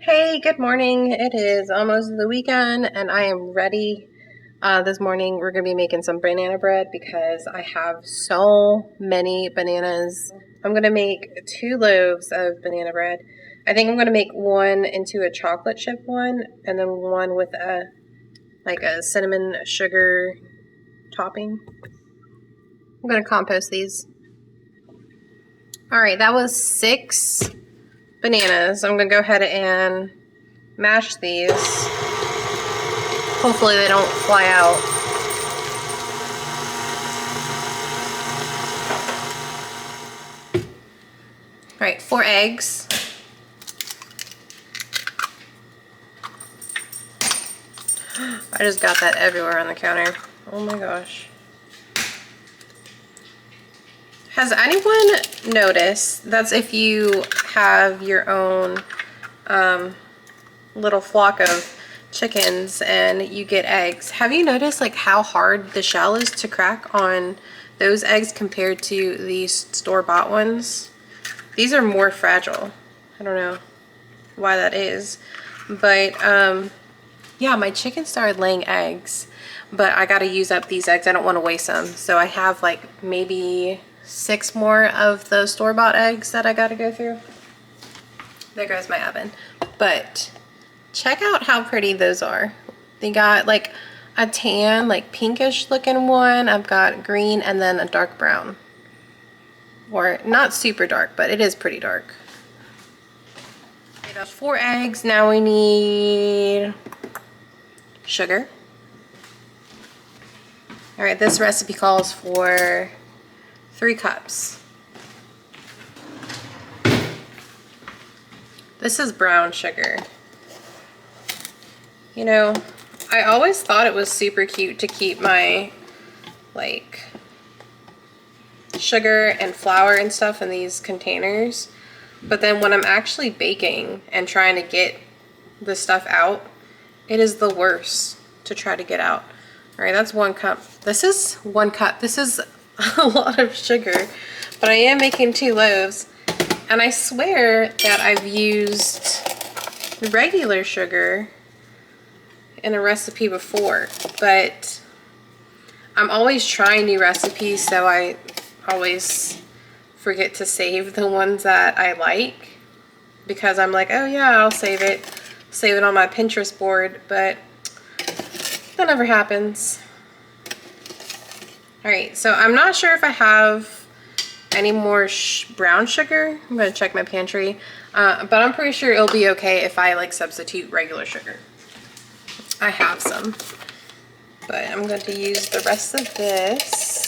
Hey, good morning. It is almost the weekend and I am ready. This morning we're going to be making some banana bread because I have so many bananas. I'm going to make 2 loaves of banana bread. I think I'm going to make one into a chocolate chip one and then one with a cinnamon sugar topping. I'm going to compost these. All right, that was 6 bananas. I'm going to go ahead and mash these. Hopefully they don't fly out. All right, 4 eggs. I just got that everywhere on the counter. Oh my gosh. Has anyone noticed that's if you have your own little flock of chickens and you get eggs, have you noticed like how hard the shell is to crack on those eggs compared to these store-bought ones? These are more fragile. I don't know why that is, but yeah, my chicken started laying eggs, but I gotta use up these eggs. I don't want to waste them, so I have like maybe 6 more of those store-bought eggs that I gotta go through. There goes my oven. But check out how pretty those are. They got like a tan, like pinkish looking one. I've got green and then a dark brown. Or not super dark, but it is pretty dark. Okay, that's 4 eggs. Now we need sugar. All right, this recipe calls for 3 cups. This is brown sugar. You know, I always thought it was super cute to keep my like sugar and flour and stuff in these containers, but then when I'm actually baking and trying to get the stuff out, it is the worst to try to get out. All right, that's 1 cup. This is 1 cup. This is a lot of sugar, but I am making 2 loaves, and I swear that I've used regular sugar in a recipe before, but I'm always trying new recipes, so I always forget to save the ones that I like, because I'm like, oh yeah, I'll save it on my Pinterest board, but that never happens. All right, so I'm not sure if I have any more brown sugar. I'm gonna check my pantry, but I'm pretty sure it'll be okay if I like substitute regular sugar. I have some, but I'm going to use the rest of this.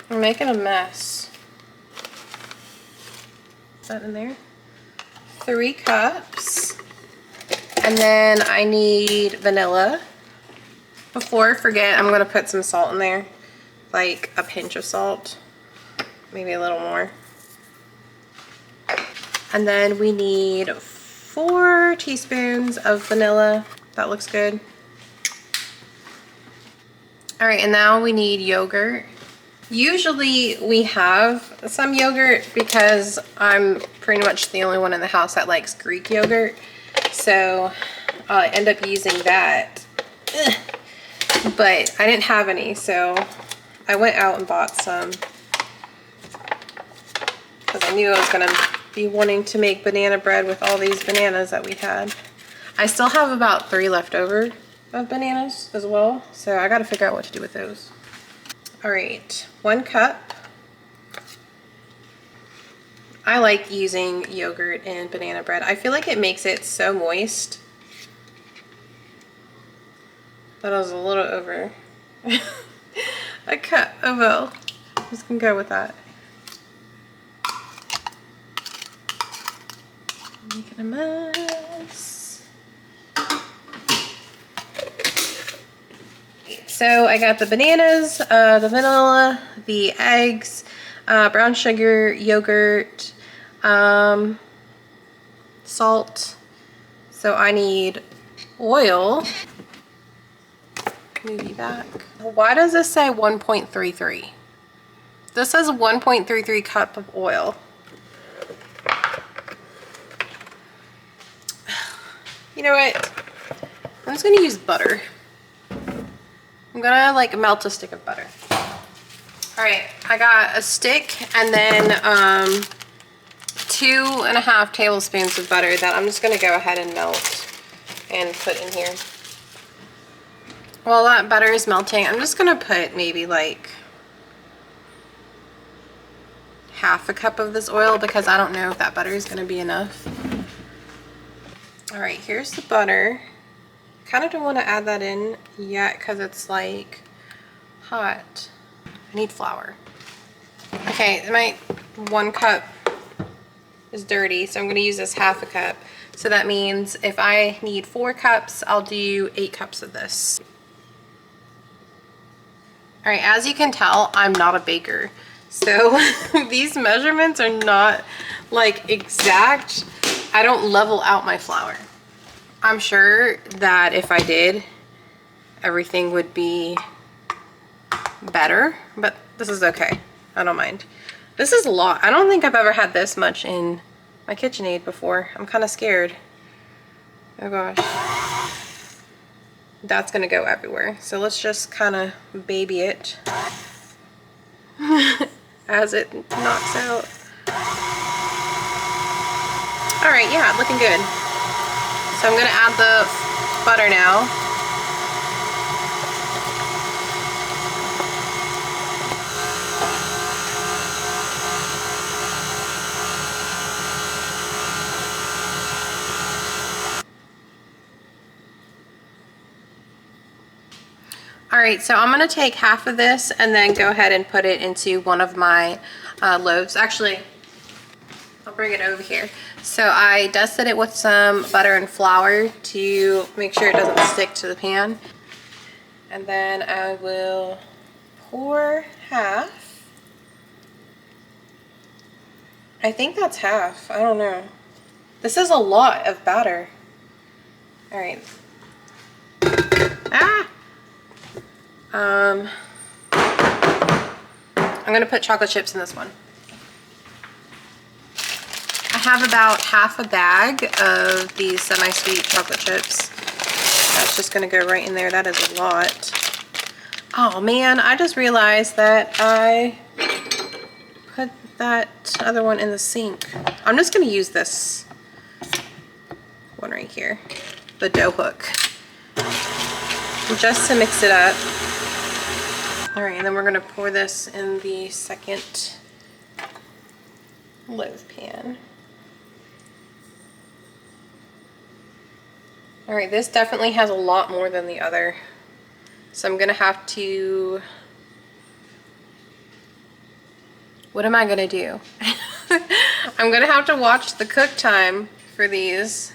I'm making a mess. Is that in there? 3 cups. And then I need vanilla. Before I forget, I'm going to put some salt in there. Like a pinch of salt. Maybe a little more. And then we need 4 teaspoons of vanilla. That looks good. All right, and now we need yogurt. Usually we have some yogurt because I'm pretty much the only one in the house that likes Greek yogurt. So I end up using that. Ugh. But I didn't have any, so I went out and bought some because I knew I was going to be wanting to make banana bread with all these bananas that we had. I still have about 3 left over of bananas as well, so I got to figure out what to do with those. All right, 1 cup. I like using yogurt in banana bread. I feel like it makes it so moist. That was a little over a cup. Oh well, I'm just gonna go with that. Making a mess. So I got the bananas, the vanilla, the eggs, brown sugar, yogurt, salt. So I need oil. Move you back. Why does this say 1.33? This says 1.33 cup of oil. You know what? I'm just gonna use butter. I'm gonna like melt a stick of butter. All right, I got a stick and then 2.5 tablespoons of butter that I'm just gonna go ahead and melt and put in here. While that butter is melting, I'm just gonna put maybe like half a cup of this oil because I don't know if that butter is gonna be enough. All right, here's the butter. Kind of don't want to add that in yet because it's like hot. I need flour. Okay, my 1 cup is dirty, so I'm going to use this half a cup. So that means if I need 4 cups, I'll do 8 cups of this. All right, as you can tell, I'm not a baker. So these measurements are not like exact. I don't level out my flour. I'm sure that if I did, everything would be better, but this is okay. I don't mind. This is a lot. I don't think I've ever had this much in my KitchenAid before. I'm kind of scared. Oh gosh. That's gonna go everywhere. So let's just kind of baby it as it knocks out. All right, yeah, looking good. So I'm gonna add the butter now. All right, so I'm gonna take half of this and then go ahead and put it into one of my loaves. Actually, I'll bring it over here. So I dusted it with some butter and flour to make sure it doesn't stick to the pan. And then I will pour half. I think that's half, I don't know. This is a lot of batter. All right. Ah! I'm gonna put chocolate chips in this one. I have about half a bag of these semi-sweet chocolate chips. That's just gonna go right in there. That is a lot. Oh man, I just realized that I put that other one in the sink. I'm just gonna use this one right here, the dough hook, just to mix it up. All right, and then we're gonna pour this in the second loaf pan. All right, this definitely has a lot more than the other. So I'm gonna have to, what am I gonna do? I'm gonna have to watch the cook time for these.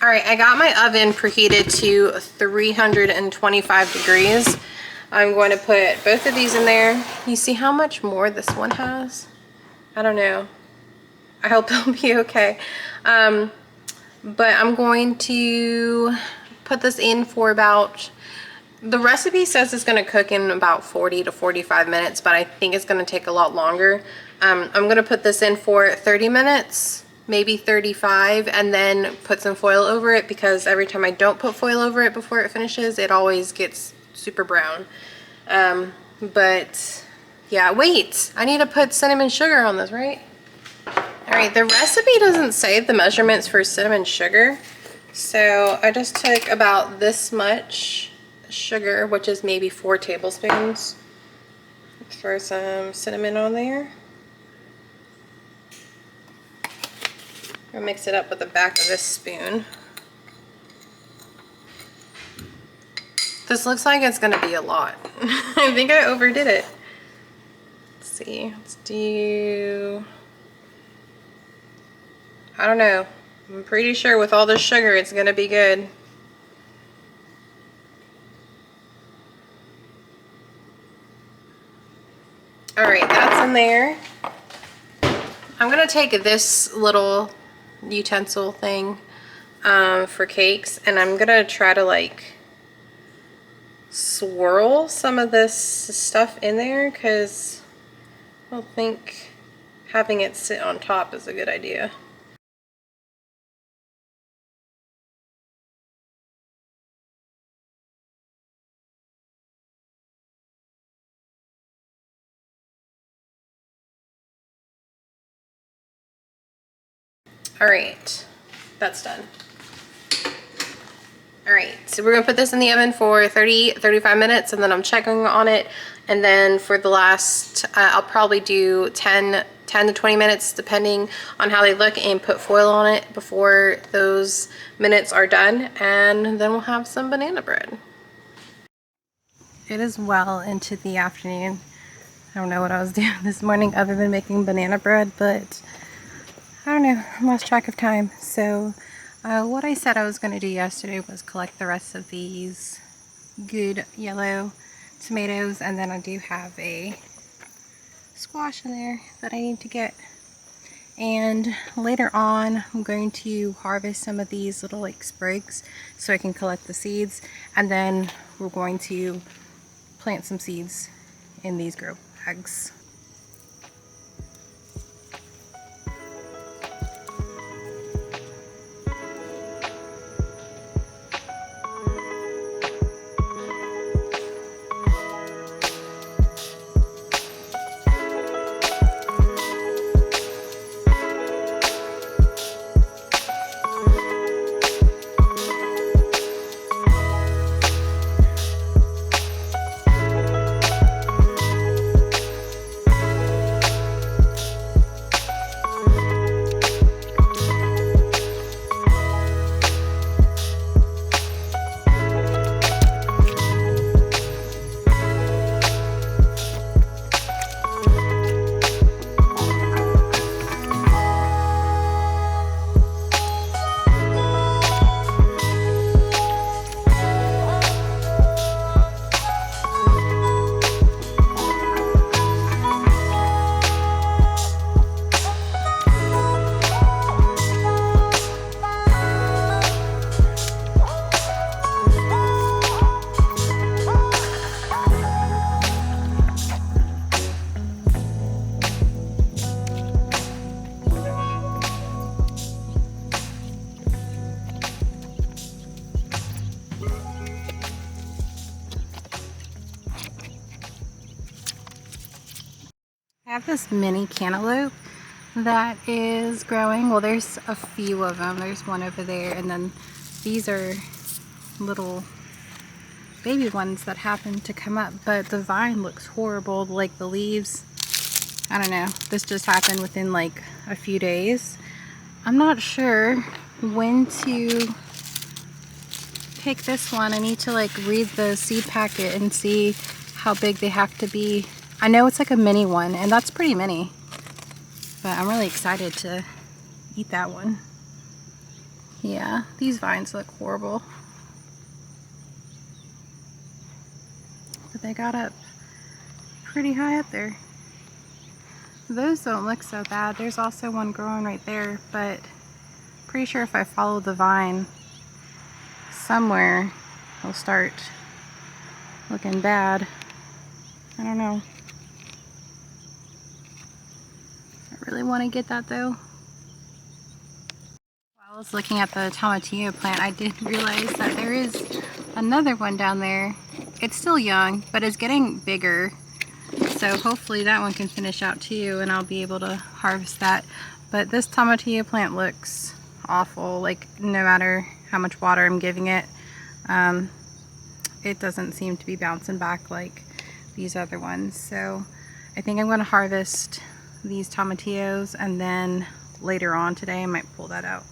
All right, I got my oven preheated to 325 degrees. I'm going to put both of these in there. You see how much more this one has? I don't know. I hope it'll be okay. But I'm going to put this in for about, the recipe says it's going to cook in about 40 to 45 minutes, but I think it's going to take a lot longer. I'm going to put this in for 30 minutes. Maybe 35, and then put some foil over it, because every time I don't put foil over it before it finishes, it always gets super brown. But yeah, wait, I need to put cinnamon sugar on this, right? All right, the recipe doesn't say the measurements for cinnamon sugar, so I just took about this much sugar, which is maybe 4 tablespoons. Throw some cinnamon on there. I'll mix it up with the back of this spoon. This looks like it's gonna be a lot. I think I overdid it. Let's see, let's do, I don't know. I'm pretty sure with all this sugar it's gonna be good. All right, that's in there. I'm gonna take this little utensil thing for cakes, and I'm gonna try to like swirl some of this stuff in there because I don't think having it sit on top is a good idea. All right, that's done. All right, so we're gonna put this in the oven for 35 minutes, and then I'm checking on it. And then for the last, I'll probably do 10 to 20 minutes, depending on how they look, and put foil on it before those minutes are done. And then we'll have some banana bread. It is well into the afternoon. I don't know what I was doing this morning other than making banana bread, but I don't know, I lost track of time. So what I said I was going to do yesterday was collect the rest of these good yellow tomatoes, and then I do have a squash in there that I need to get. And later on I'm going to harvest some of these little like sprigs so I can collect the seeds, and then we're going to plant some seeds in these grow bags. I have this mini cantaloupe that is growing. Well, there's a few of them. There's one over there, and then these are little baby ones that happen to come up, but the vine looks horrible. Like the leaves, I don't know, this just happened within like a few days. I'm not sure when to pick this one. I need to like read the seed packet and see how big they have to be. I know it's like a mini one, and that's pretty mini, but I'm really excited to eat that one. Yeah, these vines look horrible, but they got up pretty high up there. Those don't look so bad. There's also one growing right there, but pretty sure if I follow the vine somewhere, it'll start looking bad. I don't know. I really want to get that though. While I was looking at the tomatillo plant, I did realize that there is another one down there. It's still young, but it's getting bigger. So hopefully that one can finish out too, and I'll be able to harvest that. But this tomatillo plant looks awful. Like no matter how much water I'm giving it, it doesn't seem to be bouncing back like these other ones. So I think I'm going to harvest these tomatillos, and then later on today I might pull that out.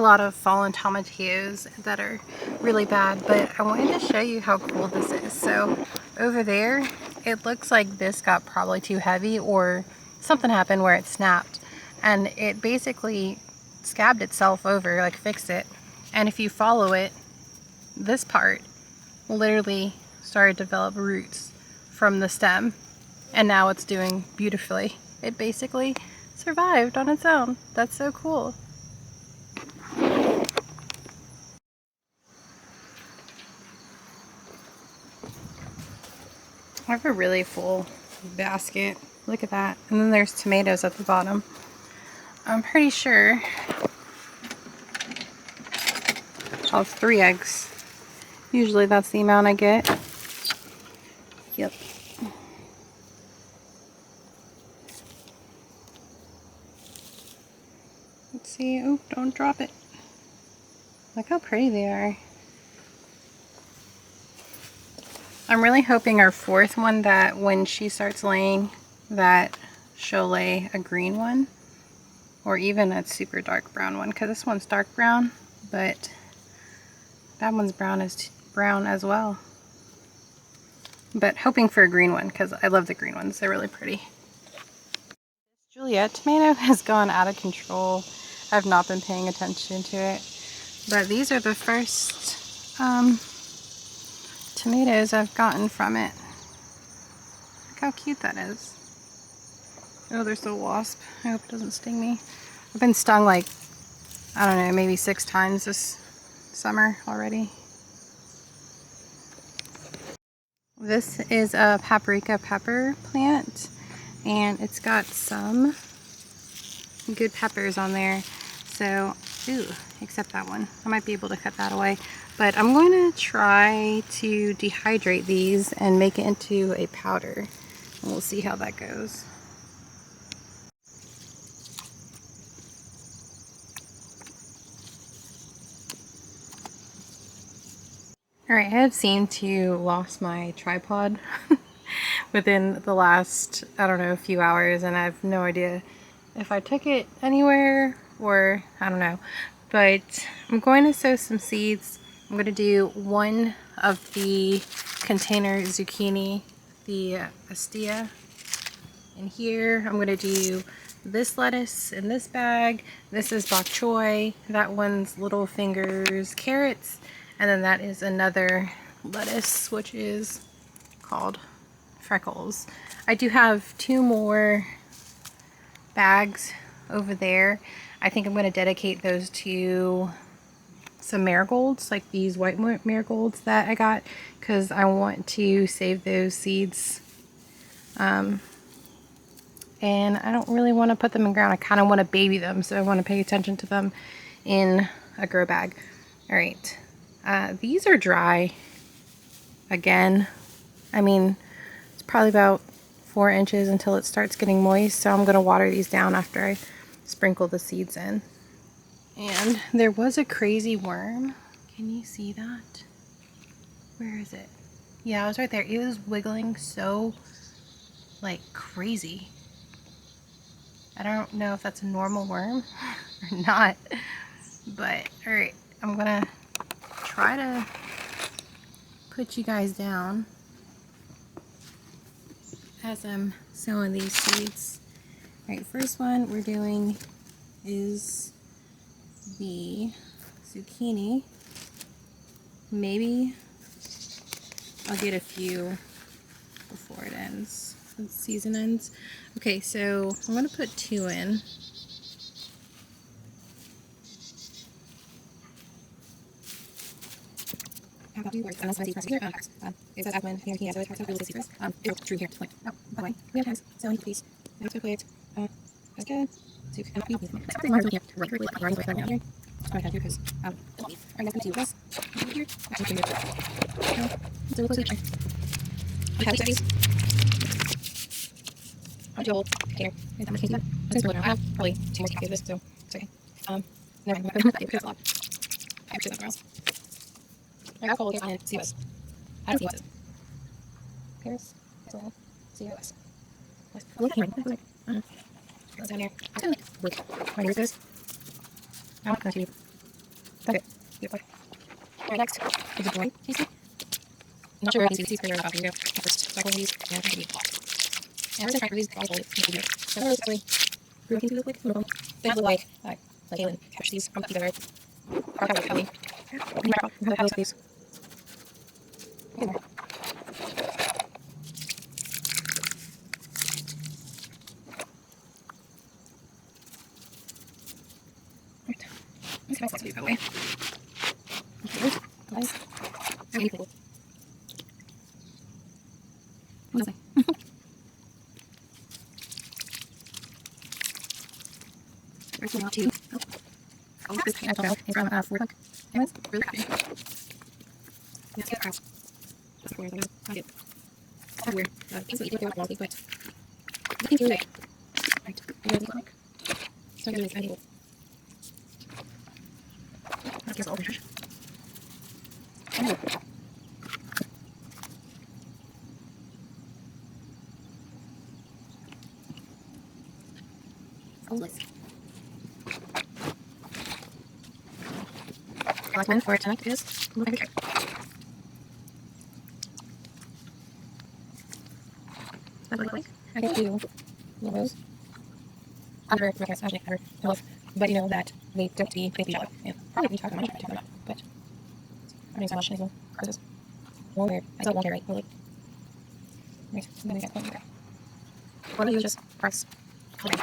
lot of fallen tomatoes that are really bad, but I wanted to show you how cool this is. So over there, it looks like this got probably too heavy or something happened where it snapped, and it basically scabbed itself over, like fixed it. And if you follow it, this part literally started to develop roots from the stem, and now it's doing beautifully. It basically survived on its own. That's so cool. I have a really full basket. Look at that. And then there's tomatoes at the bottom. I'm pretty sure I'll have 3 eggs. Usually that's the amount I get. Yep. Let's see. Oh, don't drop it. Look how pretty they are. I'm really hoping our 4th one, that when she starts laying, that she'll lay a green one, or even a super dark brown one, because this one's dark brown, but that one's brown as well. But hoping for a green one, because I love the green ones. They're really pretty. Juliet tomato has gone out of control. I've not been paying attention to it, but these are the first tomatoes I've gotten from it. Look how cute that is. Oh, there's a wasp. I hope it doesn't sting me. I've been stung like, I don't know, maybe 6 times this summer already. This is a paprika pepper plant, and it's got some good peppers on there. So, ooh, except that one. I might be able to cut that away. But I'm going to try to dehydrate these and make it into a powder. And we'll see how that goes. Alright, I have seemed to lost my tripod within the last, I don't know, few hours, and I have no idea if I took it anywhere or I don't know. But I'm going to sow some seeds. I'm going to do one of the container zucchini, the Astia, in here. I'm going to do this lettuce in this bag. This is bok choy. That one's little fingers carrots. And then that is another lettuce, which is called Freckles. I do have 2 more bags over there. I think I'm going to dedicate those to some marigolds, like these white marigolds that I got, because I want to save those seeds. And I don't really want to put them in the ground. I kind of want to baby them, so I want to pay attention to them in a grow bag. All right. These are dry again. I mean, it's probably about 4 inches until it starts getting moist, so I'm going to water these down after I sprinkle the seeds in. And there was a crazy worm. Can you see that? Where is it? Yeah, it was right there. It was wiggling so like crazy. I don't know if that's a normal worm or not, but alright, I'm gonna try to put you guys down as I'm sowing these seeds. Alright, first one we're doing is the zucchini. Maybe I'll get a few before it ends, the season ends. Okay, so I'm going to put 2 in. How about you work? Unless I see press here. It says admin here. He has a hard to secrets. It's true here. Point. Oh, by the way, we have hands. So I need to please. I'm so quick. That's good. So you can help me. It's actually hard to get right here. Right down here. I'm going to do because I'm going to see this. Here. Actually, no. It's a little closer. Okay, these. I'll hold here. I have probably 2 more copies of this, so it's okay. Never mind. I'm going to put it a lot. I appreciate that, girls. I got cold and COS. I don't see what's Paris, COS. Look here. What's down here? I'm going to look. Where is this? I don't know. That's it. Beautiful. Alright, next is a boy. Casey. I'm not sure where I can see these printer about these. First, cycle these, and I'm going to be blocked. And we're going to try for these. I'll hold it. So I don't know exactly who I can look like. They have the like Kaylin catch these from together. I'll have Kelly. How else these? Okay. Right. Let's go. Let's do that way. Okay. Guys. How many people? Nothing. There's not two. Oh, this paint I told from Ford Hook. It was really happy. Let's get across. That's weird. I get. That's weird. Things that you do with walls, but looking through it. Right. What does it look like? So I'm going to do Let's get all the soulless. I like one for tonight is look at what do I like? I can do logos. Under request under loaf, but you know that they don't be shallow. And probably we talk about much about, but I'm doing so much anymore. Causes long hair. I don't want hair right, really. Right, so then we got one there. What do you just press? Okay.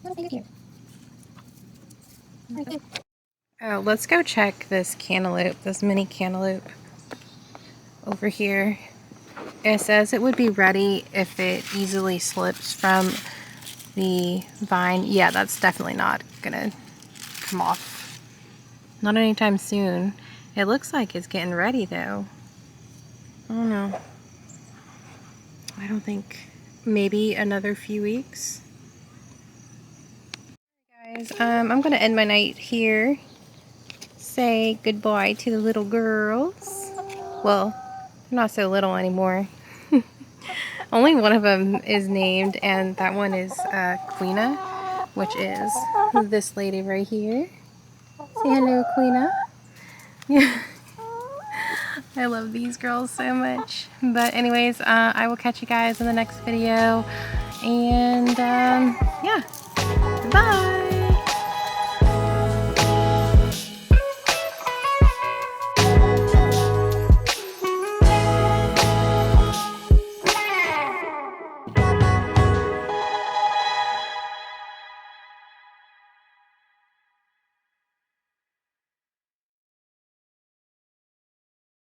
What do I do here? Oh, let's go check this cantaloupe, this mini cantaloupe over here. It says it would be ready if it easily slips from the vine. Yeah, that's definitely not gonna come off. Not anytime soon. It looks like it's getting ready though. I don't know. I don't think, maybe another few weeks. Guys, I'm gonna end my night here. Say goodbye to the little girls. Well, they're not so little anymore. Only one of them is named, and that one is Queena, which is this lady right here. Say hello, Queena. Yeah. I love these girls so much. But anyways, I will catch you guys in the next video. And yeah, bye.